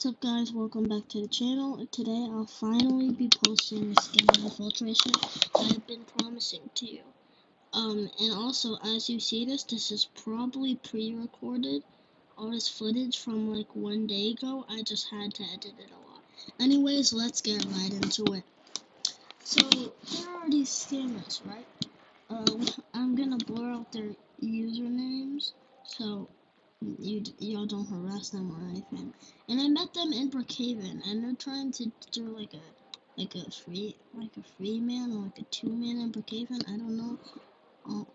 What's up guys, welcome back to the channel. Today I'll finally be posting this game of Infiltration that I've been promising to you. And also as you see this is probably pre-recorded. All this footage from like one day ago, I just had to edit it a lot. Anyways, let's get right into it. So, there are these scammers, right? I'm gonna blur out their usernames, so y'all don't harass them or anything. And I met them in Brookhaven, and they're trying to do like a free man or like a 2-man in Brookhaven. I don't know.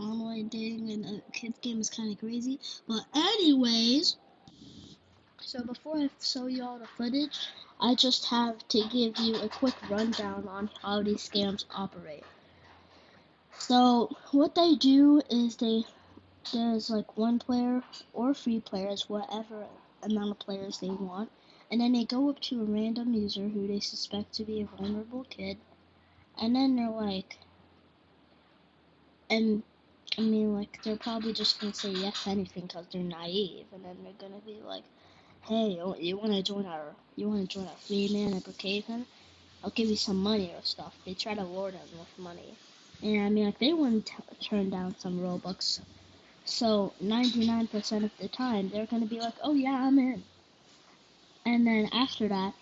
Online dating in a kids game is kind of crazy. But anyways, so before I show y'all the footage, I just have to give you a quick rundown on how these scams operate. So what they do is there's like 1 player or 3 players, whatever amount of players they want, and then they go up to a random user who they suspect to be a vulnerable kid, and then they're like, and I mean, like, they're probably just gonna say yes to anything because they're naive, and then they're gonna be like, hey, you wanna join our 3-man at Brookhaven? I'll give you some money or stuff. They try to lure them with money, and I mean, like, they wouldn't turn down some Robux. So 99% of the time, they're gonna be like, "Oh yeah, I'm in." And then after that,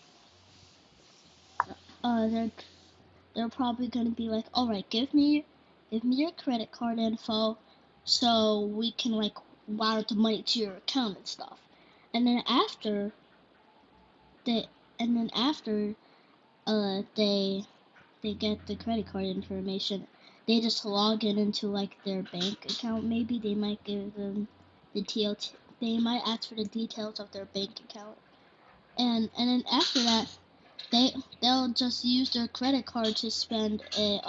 they're probably gonna be like, "All right, give me your credit card info, so we can like wire the money to your account and stuff." And then after they, and then after they get the credit card information, they just log it into like their bank account. Maybe they might give them the TLT. They might ask for the details of their bank account, and then after that, they'll just use their credit card to spend a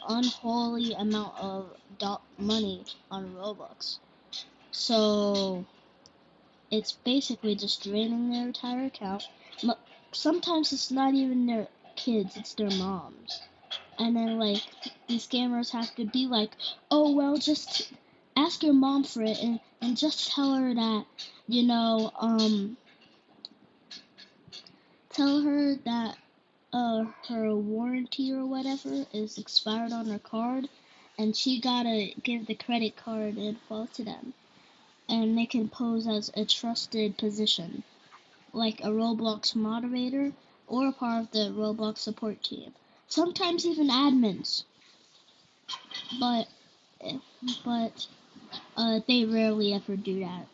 unholy amount of money on Robux. So it's basically just draining their entire account. Sometimes it's not even their kids, it's their moms. And then like these scammers have to be like, "Oh well, just ask your mom for it and just tell her that, you know, tell her that her warranty or whatever is expired on her card, and she gotta give the credit card info to them, and they can pose as a trusted position, like a Roblox moderator or a part of the Roblox support team. Sometimes even admins, but they rarely ever do that.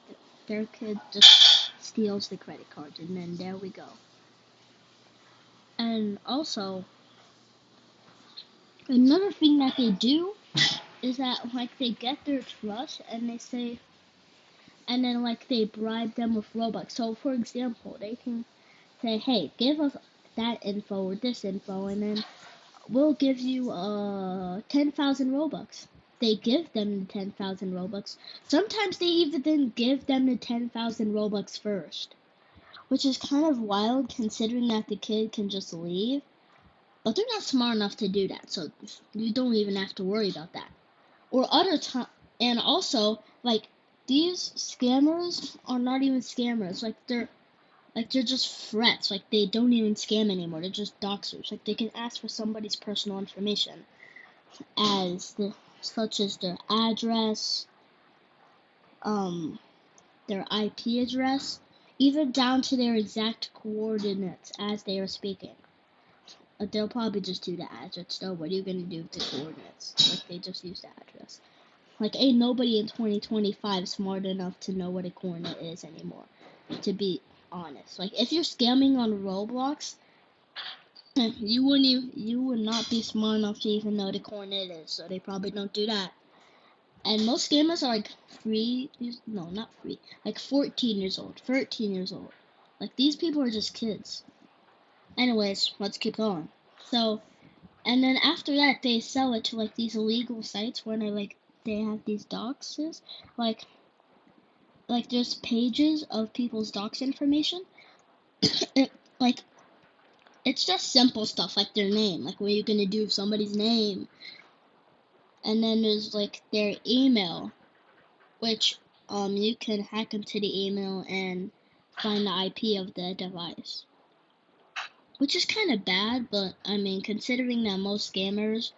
Their kid just steals the credit card, and then there we go. And also, another thing that they do is that like they get their trust and they say, and then like they bribe them with Robux. So for example, they can say, "Hey, give us that info or this info, and then we'll give you 10,000 Robux." They give them the 10,000 Robux. Sometimes they even give them the 10,000 Robux first, which is kind of wild considering that the kid can just leave. But they're not smart enough to do that, so you don't even have to worry about that. Or other time, and also like these scammers are not even scammers. Like they're just threats. Like they don't even scam anymore. They're just doxers. Like they can ask for somebody's personal information, such as their address, their IP address, even down to their exact coordinates as they are speaking. They'll probably just do the address though. What are you gonna do with the coordinates? Like they just use the address. Like ain't nobody in 2025 smart enough to know what a coordinate is anymore. To be honest, like if you're scamming on Roblox, you would not be smart enough to even know the coordinate is. So they probably don't do that. And most scammers are like not free, like 14 years old, 13 years old. Like these people are just kids. Anyways, let's keep going. So, and then after that, they sell it to like these illegal sites where they have these doxes, like there's pages of people's dox information. Like it's just simple stuff like their name, like what are you gonna do with somebody's name, and then there's like their email, which you can hack into the email and find the IP of the device. Which is kind of bad, but I mean, considering that most scammers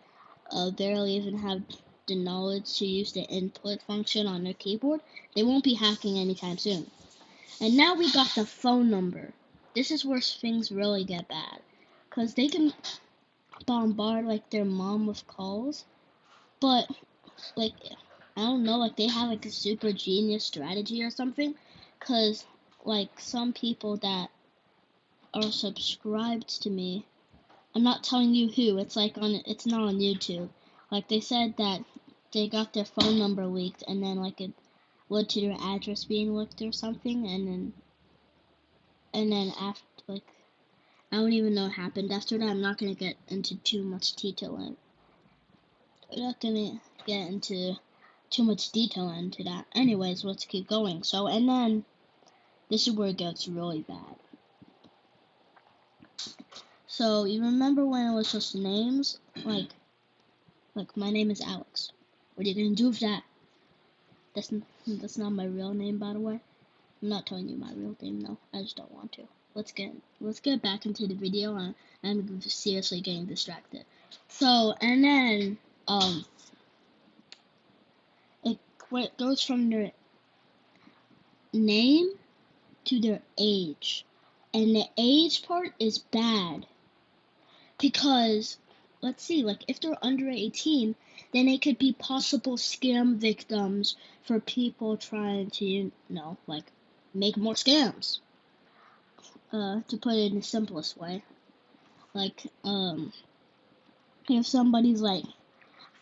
barely even have the knowledge to use the input function on their keyboard, they won't be hacking anytime soon. And now we got the phone number. This is where things really get bad. Because they can bombard, like, their mom with calls. But, like, I don't know, like, they have, like, a super genius strategy or something. Because, like, some people that are subscribed to me, I'm not telling you who, it's not on YouTube. Like, they said that they got their phone number leaked, and then, like, it led to their address being leaked or something, and then after, like, I don't even know what happened after that. I'm not gonna get into too much detail into that. Anyways, let's keep going. So, and then this is where it gets really bad. So, you remember when it was just names? Like my name is Alex. What are you gonna do with that? That's not my real name, by the way. I'm not telling you my real name, no. I just don't want to. Let's get back into the video. I'm seriously getting distracted. So, and then it goes from their name to their age, and the age part is bad because let's see, like if they're under 18, then they could be possible scam victims for people trying to like make more scams. To put it in the simplest way, like if somebody's like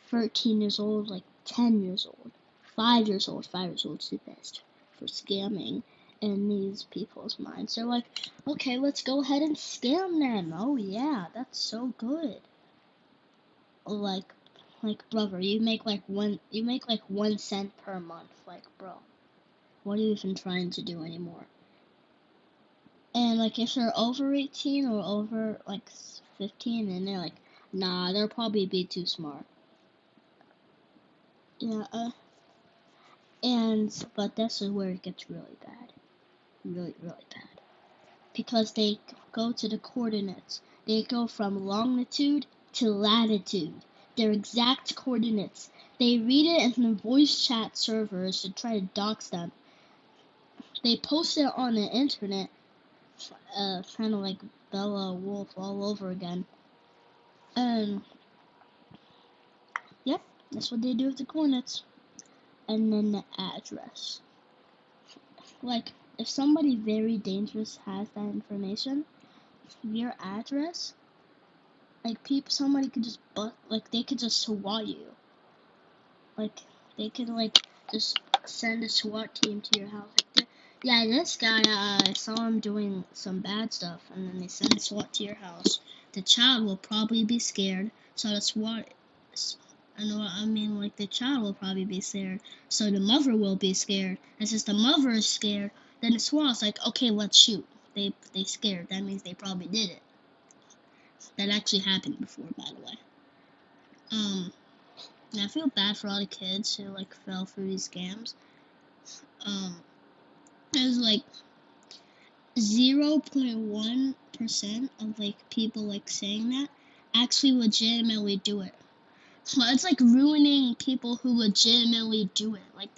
13 years old, like 10 years old, 5 years old, 5 years old is the best for scamming in these people's minds. They're like, okay, let's go ahead and scam them. Oh yeah, that's so good. Like brother, you make like 1 cent per month. Like, bro, what are you even trying to do anymore? And like if they're over 18 or over like 15, and they're like, nah, they'll probably be too smart. Yeah, but this is where it gets really bad. Really, really bad. Because they go to the coordinates. They go from longitude to latitude. Their exact coordinates. They read it in the voice chat servers to try to dox them. They post it on the internet, kind of like Bella Wolf all over again. And, yep, that's what they do with the coordinates. And then the address. Like, if somebody very dangerous has that information, your address, like somebody could just they could just SWAT you. Like, they could like just send a SWAT team to your house. Like, yeah, this guy, I saw him doing some bad stuff, and then they send a SWAT to your house. The child will probably be scared, so the SWAT. Like the child will probably be scared, so the mother will be scared. And since the mother is scared, then the SWAT's like, okay, let's shoot. They scared. That means they probably did it. That actually happened before, by the way. And I feel bad for all the kids who like fell through these scams. There's like 0.1% of like people like saying that actually legitimately do it. Well, it's like ruining people who legitimately do it. Like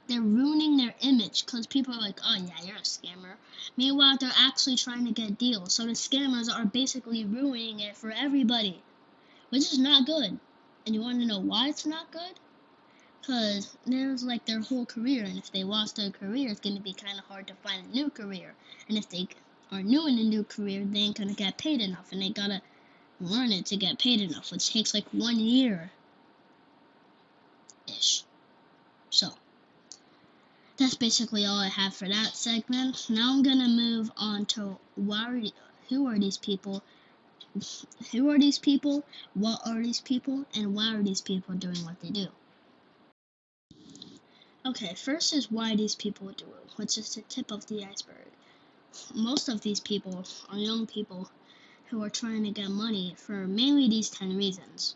they're ruining their image because people are like, oh yeah, you're a scammer. Meanwhile, they're actually trying to get deals. So the scammers are basically ruining it for everybody, which is not good. And you want to know why it's not good? Because there's like their whole career, and if they lost their career, it's going to be kind of hard to find a new career. And if they are new in a new career, they ain't going to get paid enough, and they gotta learn it to get paid enough, which takes like 1 year. So, that's basically all I have for that segment. Now I'm gonna move on to who are these people? Who are these people? What are these people? And why are these people doing what they do? Okay, first is why these people do it, which is the tip of the iceberg. Most of these people are young people who are trying to get money for mainly these 10 reasons.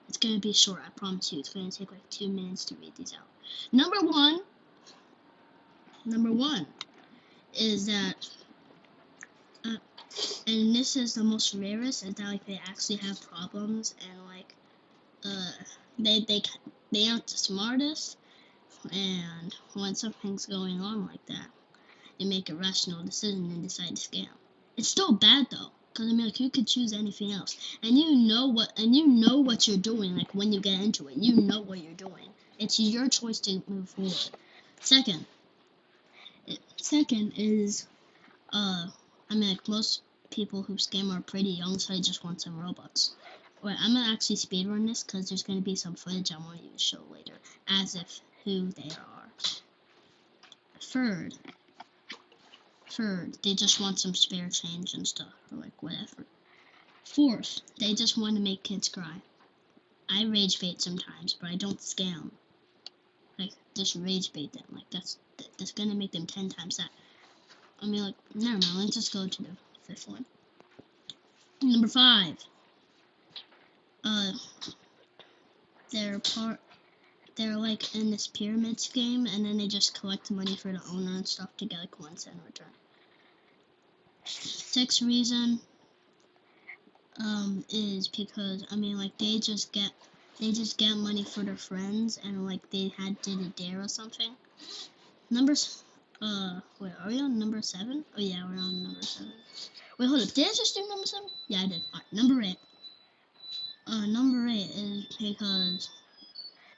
It's going to be short, I promise you. It's going to take like 2 minutes to read these out. Number one is that, and this is the most rarest, is that like they actually have problems and like they aren't the smartest, and when something's going on like that, they make a rational decision and decide to scam. It's still bad though, because I mean like you could choose anything else, and you know what you're doing. Like when you get into it, you know what you're doing. It's your choice to move forward. Second is I mean like most people who scam are pretty young, so they just want some Robux. Wait, I'm gonna actually speedrun this because there's gonna be some footage I want you to show later, as if who they are. Third, they just want some spare change and stuff, or like whatever. Fourth, they just want to make kids cry. I rage bait sometimes, but I don't scam. Like just rage bait them. Like that's gonna make them 10 times that. I mean, like never mind. Let's just go to the fifth one. Number 5. They're like in this pyramid scheme, and then they just collect money for the owner and stuff to get like 1 cent in return. Sixth reason is because I mean like they just get money for their friends, and like they did a dare or something. Wait, are we on number 7? Oh yeah, we're on number 7. Wait, hold up, did I just do number 7? Yeah, I did. Alright, number 8. Number 8 is because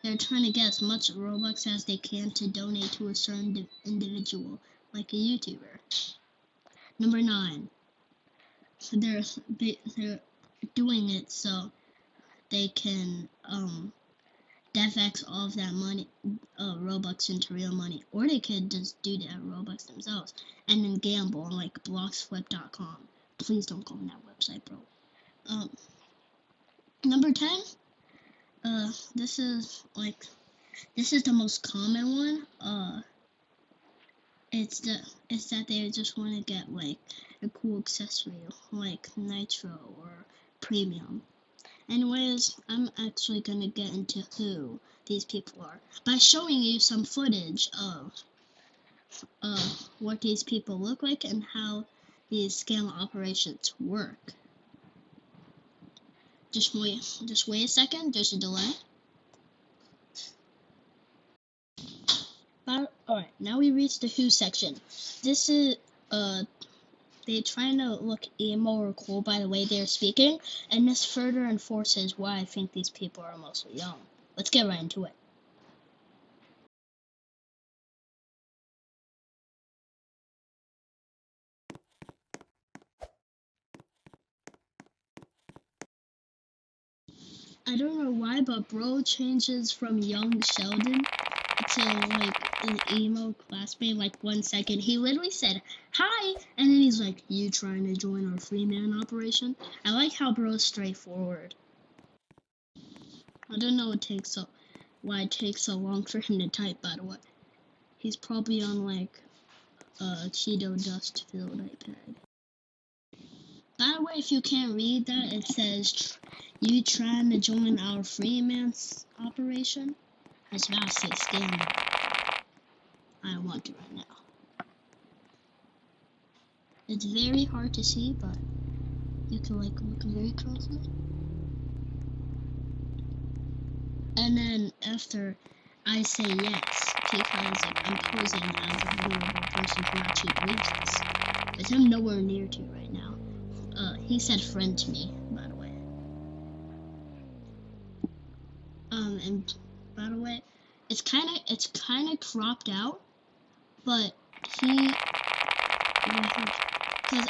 they're trying to get as much Robux as they can to donate to a certain individual, like a YouTuber. Number 9. They're doing it so they can DevX all of that money, Robux into real money, or they could just do that Robux themselves and then gamble on like blocksflip.com. Please don't go on that website, bro. Number 10. This is the most common one. It's that they just want to get like a cool accessory like Nitro or Premium. Anyways, I'm actually gonna get into who these people are by showing you some footage of what these people look like and how these scam operations work. Just wait a second. There's a delay. Alright, now we reach the who section. This is they trying to look emo or cool by the way they're speaking, and this further enforces why I think these people are mostly young. Let's get right into it. I don't know why, but bro changes from young Sheldon to like an emo classmate like 1 second. He literally said hi, and then he's like, "You trying to join our free man operation?" I like how bro's straightforward. I don't know why it takes so long for him to type, by the way. He's probably on like a Cheeto dust filled iPad. By the way, if you can't read that, it says, "You trying to join our free man's operation?" I was about to say scam. I want to right now. It's very hard to see, but you can like look very closely. And then after I say yes, because like, I'm posing as a vulnerable person who actually believes this, which I'm nowhere near to right now. He said friend to me, by the way. And by the way, it's kind of cropped out, but because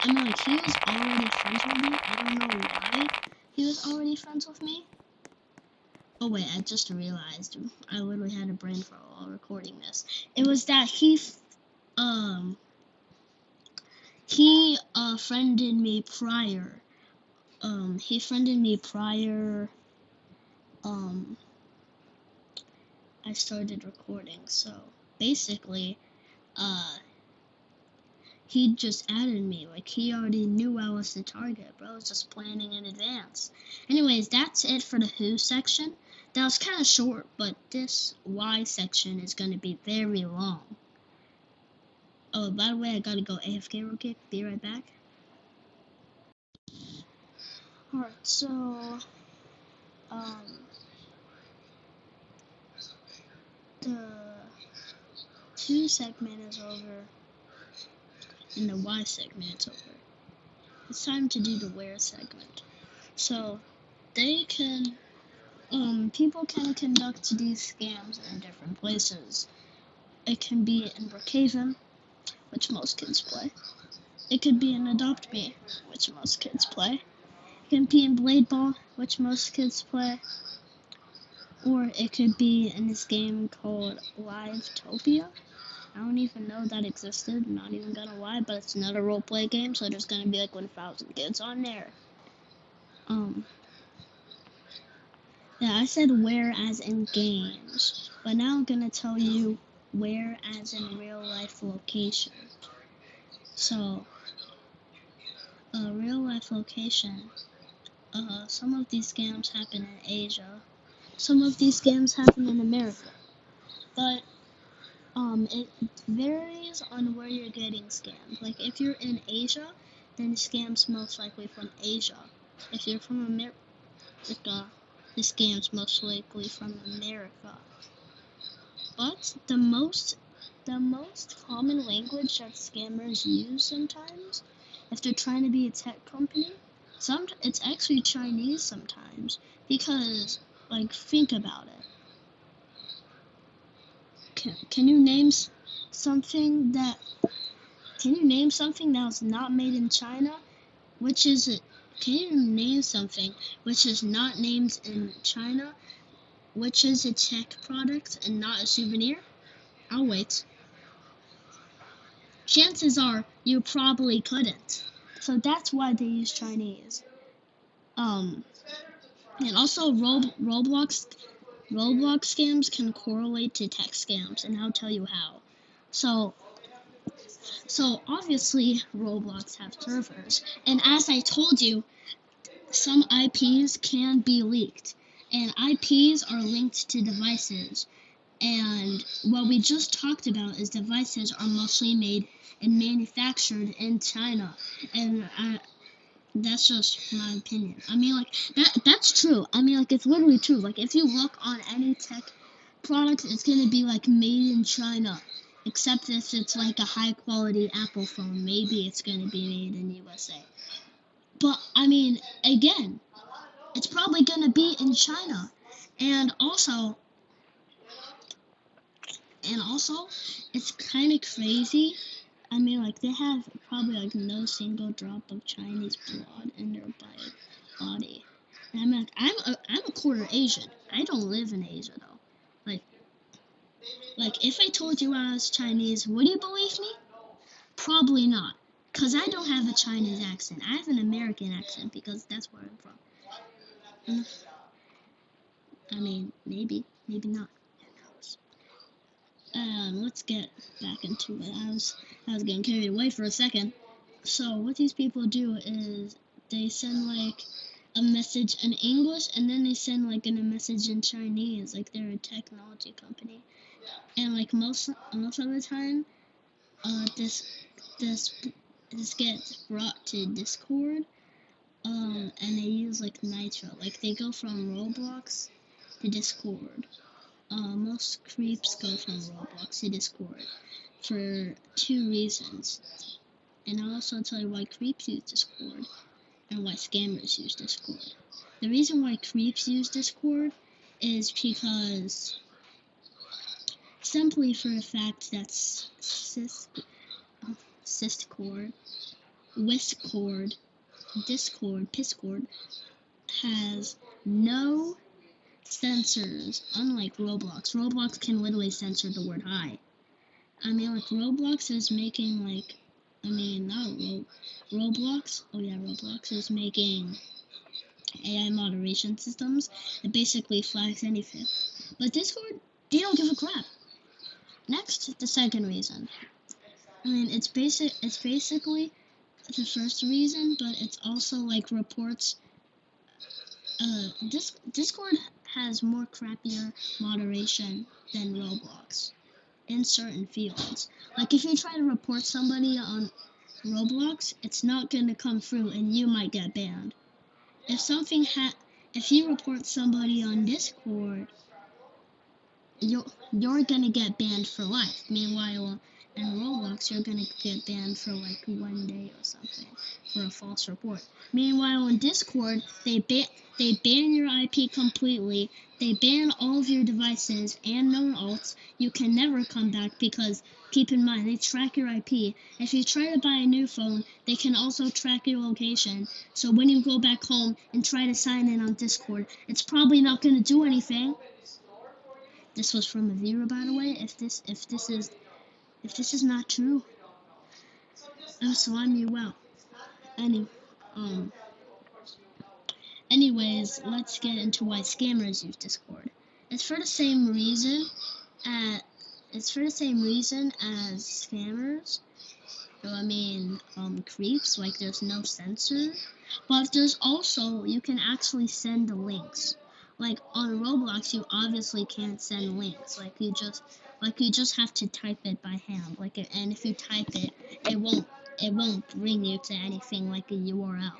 I mean like he was already friends with me. I don't know why he was already friends with me. Oh wait, I just realized I literally had a brain fart while recording this. It was that he friended me prior. He friended me prior. I started recording. So basically, he just added me. Like he already knew I was the target, but I was just planning in advance. Anyways, that's it for the who section. That was kind of short, but this why section is going to be very long. Oh, by the way, I gotta go AFK real quick. Be right back. Alright, so, the 2 segment is over, and the Y segment is over. It's time to do the where segment. So, they can, people can conduct these scams in different places. It can be in Brookhaven, which most kids play. It could be in Adopt Me, which most kids play. It can be in Blade Ball, which most kids play. Or it could be in this game called Livetopia. I don't even know that existed, not even gonna lie, but it's not a roleplay game, so there's gonna be like 1,000 kids on there. Yeah, I said where as in games, but now I'm gonna tell you where as in real life location. So, real life location. Some of these scams happen in Asia. Some of these scams happen in America. But it varies on where you're getting scammed. Like if you're in Asia, then scams most likely from Asia. If you're from America, the scams most likely from America. But the most common language that scammers use sometimes, if they're trying to be a tech company, it's actually Chinese sometimes, because like think about it. Can you name something that was not made in China? Can you name something which is not named in China, which is a tech product and not a souvenir? I'll wait. Chances are you probably couldn't. So that's why they use Chinese. And also Roblox scams can correlate to tech scams, and I'll tell you how. So obviously Roblox have servers, and as I told you, some IPs can be leaked, and IPs are linked to devices. And what we just talked about is devices are mostly made and manufactured in China, and that's just my opinion. I mean, like that's true. I mean, like it's literally true. Like if you look on any tech product, it's gonna be like made in China, except if it's like a high quality Apple phone. Maybe it's gonna be made in USA. But I mean, again, it's probably gonna be in China, and also, it's kind of crazy. I mean, like, they have probably, like, no single drop of Chinese blood in their body. And I mean, like, I'm a quarter Asian. I don't live in Asia, though. Like, if I told you I was Chinese, would you believe me? Probably not. Because I don't have a Chinese accent. I have an American accent, because that's where I'm from. I mean, maybe not. Let's get back into it. I was getting carried away for a second. So what these people do is they send like a message in English, and then they send like a message in Chinese, like they're a technology company. And like most of the time, this gets brought to Discord, and they use like Nitro. Like they go from Roblox to Discord. Most creeps go from Roblox to Discord for 2 reasons. And I'll also tell you why creeps use Discord and why scammers use Discord. The reason why creeps use Discord is because simply for the fact that Discord, Piscord has no censors, unlike Roblox. Roblox can literally censor the word hi. I mean, like, Roblox is making, like, Roblox? Oh yeah, Roblox is making AI moderation systems that basically flags anything. But Discord, they don't give a crap. Next, the second reason. I mean, it's basically the first reason, but it's also, like, reports. Discord has more crappier moderation than Roblox. in certain fields. Like if you try to report somebody on Roblox, it's not gonna come through and you might get banned. If you report somebody on Discord, you're gonna get banned for life. Meanwhile, in Roblox, you're gonna get banned for like 1 day or something for a false report. Meanwhile, in Discord, they ban your IP completely. They ban all of your devices and known alts. You can never come back because, keep in mind, they track your IP. If you try to buy a new phone, they can also track your location. So when you go back home and try to sign in on Discord, it's probably not gonna do anything. This was from a viewer, by the way. If this is not true, so I'm you out. Anyways, let's get into why scammers use Discord. It's for the same reason as scammers. Creeps, like there's no censor. But there's also, you can actually send the links. Like on Roblox, you obviously can't send links. Like you just have to type it by hand. And if you type it, it won't bring you to anything like a URL.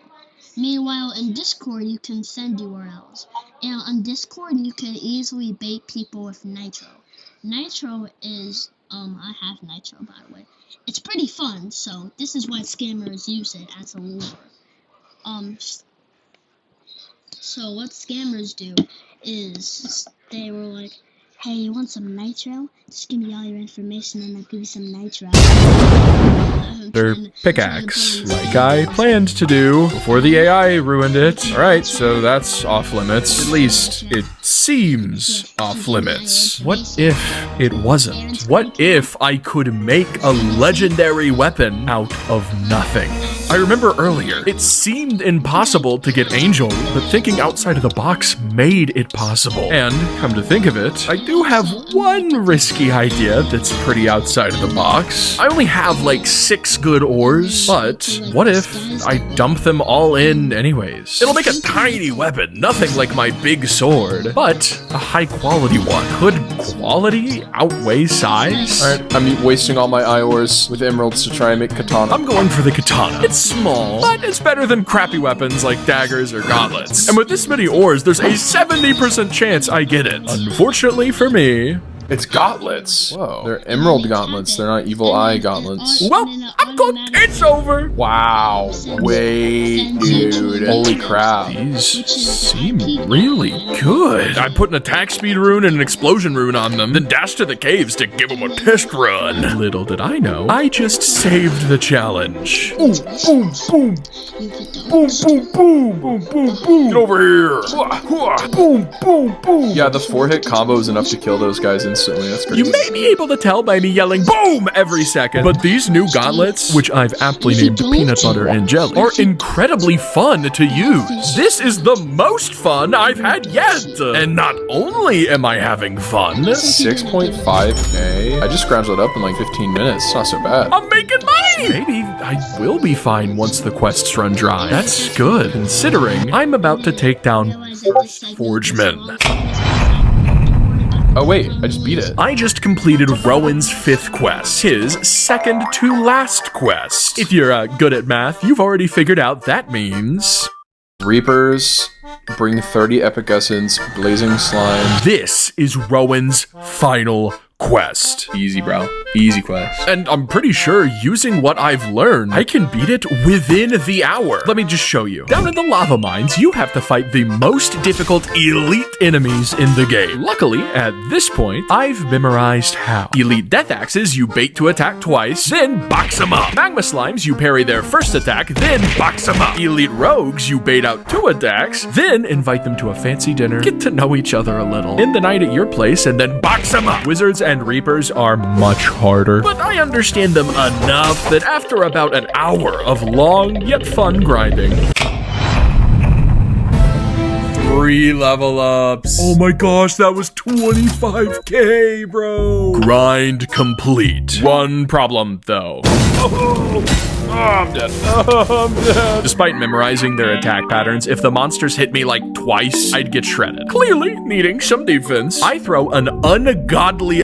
Meanwhile, in Discord, you can send URLs. And on Discord, you can easily bait people with Nitro. Nitro is, I have Nitro, by the way. It's pretty fun, so this is why scammers use it as a lure. So what scammers do is they were like, hey, you want some Nitro? Just give me all your information and I'll give you some Nitro. Their pickaxe, like I planned to do before the AI ruined it. Alright, so that's off limits. At least it seems off limits. What if it wasn't? What if I could make a legendary weapon out of nothing? I remember earlier, it seemed impossible to get Angel, but thinking outside of the box made it possible. And, come to think of it, I do have one risky idea that's pretty outside of the box. I only have like 6 good ores, but what if I dump them all in anyways? It'll make a tiny weapon, nothing like my big sword, but a high quality one. Could quality outweigh size? Alright, I'm wasting all my eye ores with emeralds to try and make katana. I'm going for the katana. It's small, but it's better than crappy weapons like daggers or gauntlets. And with this many ores, there's a 70% chance I get it. Unfortunately for me, it's gauntlets. Whoa. They're emerald gauntlets. They're not evil eye gauntlets. well, I'm good. It's over. Wow. Wait, dude. Holy crap. These seem really good. I put an attack speed rune and an explosion rune on them, then dashed to the caves to give them a test run. Little did I know, I just saved the challenge. Boom, boom, boom. Boom, boom, boom. Boom, boom, boom. Get over here. Boom, boom, boom. Yeah, the 4-hit combo is enough to kill those guys instantly. That's crazy. You may be able to tell by me yelling boom every second, but these new gauntlets, which I've aptly named peanut butter and jelly, are incredibly fun to use. This is the most fun I've had yet. And not only am I having fun, 6.5k? I just scrounged it up in like 15 minutes. It's not so bad. I'm making money! Maybe I will be fine once the quests run dry. That's good, considering I'm about to take down Forgeman. Oh wait, I just beat it. I just completed Rowan's 5th quest, his second to last quest. If you're good at math, you've already figured out that means... Reapers, bring 30 epic essence, blazing slime. This is Rowan's final quest. Easy, bro. Easy quest. And I'm pretty sure using what I've learned, I can beat it within the hour. Let me just show you. Down in the lava mines, you have to fight the most difficult elite enemies in the game. Luckily, at this point, I've memorized how. Elite death axes, you bait to attack twice, then box them up. Magma slimes, you parry their first attack, then box them up. Elite rogues, you bait out 2 attacks, then invite them to a fancy dinner, get to know each other a little, end the night at your place, and then box them up. Wizards and reapers are much harder, but I understand them enough that after about an hour of long yet fun grinding, 3 level ups. Oh my gosh, that was 25k, bro. Grind complete. One problem though. I'm dead. I'm dead. Despite memorizing their attack patterns, if the monsters hit me like twice, I'd get shredded. Clearly needing some defense, I throw an ungodly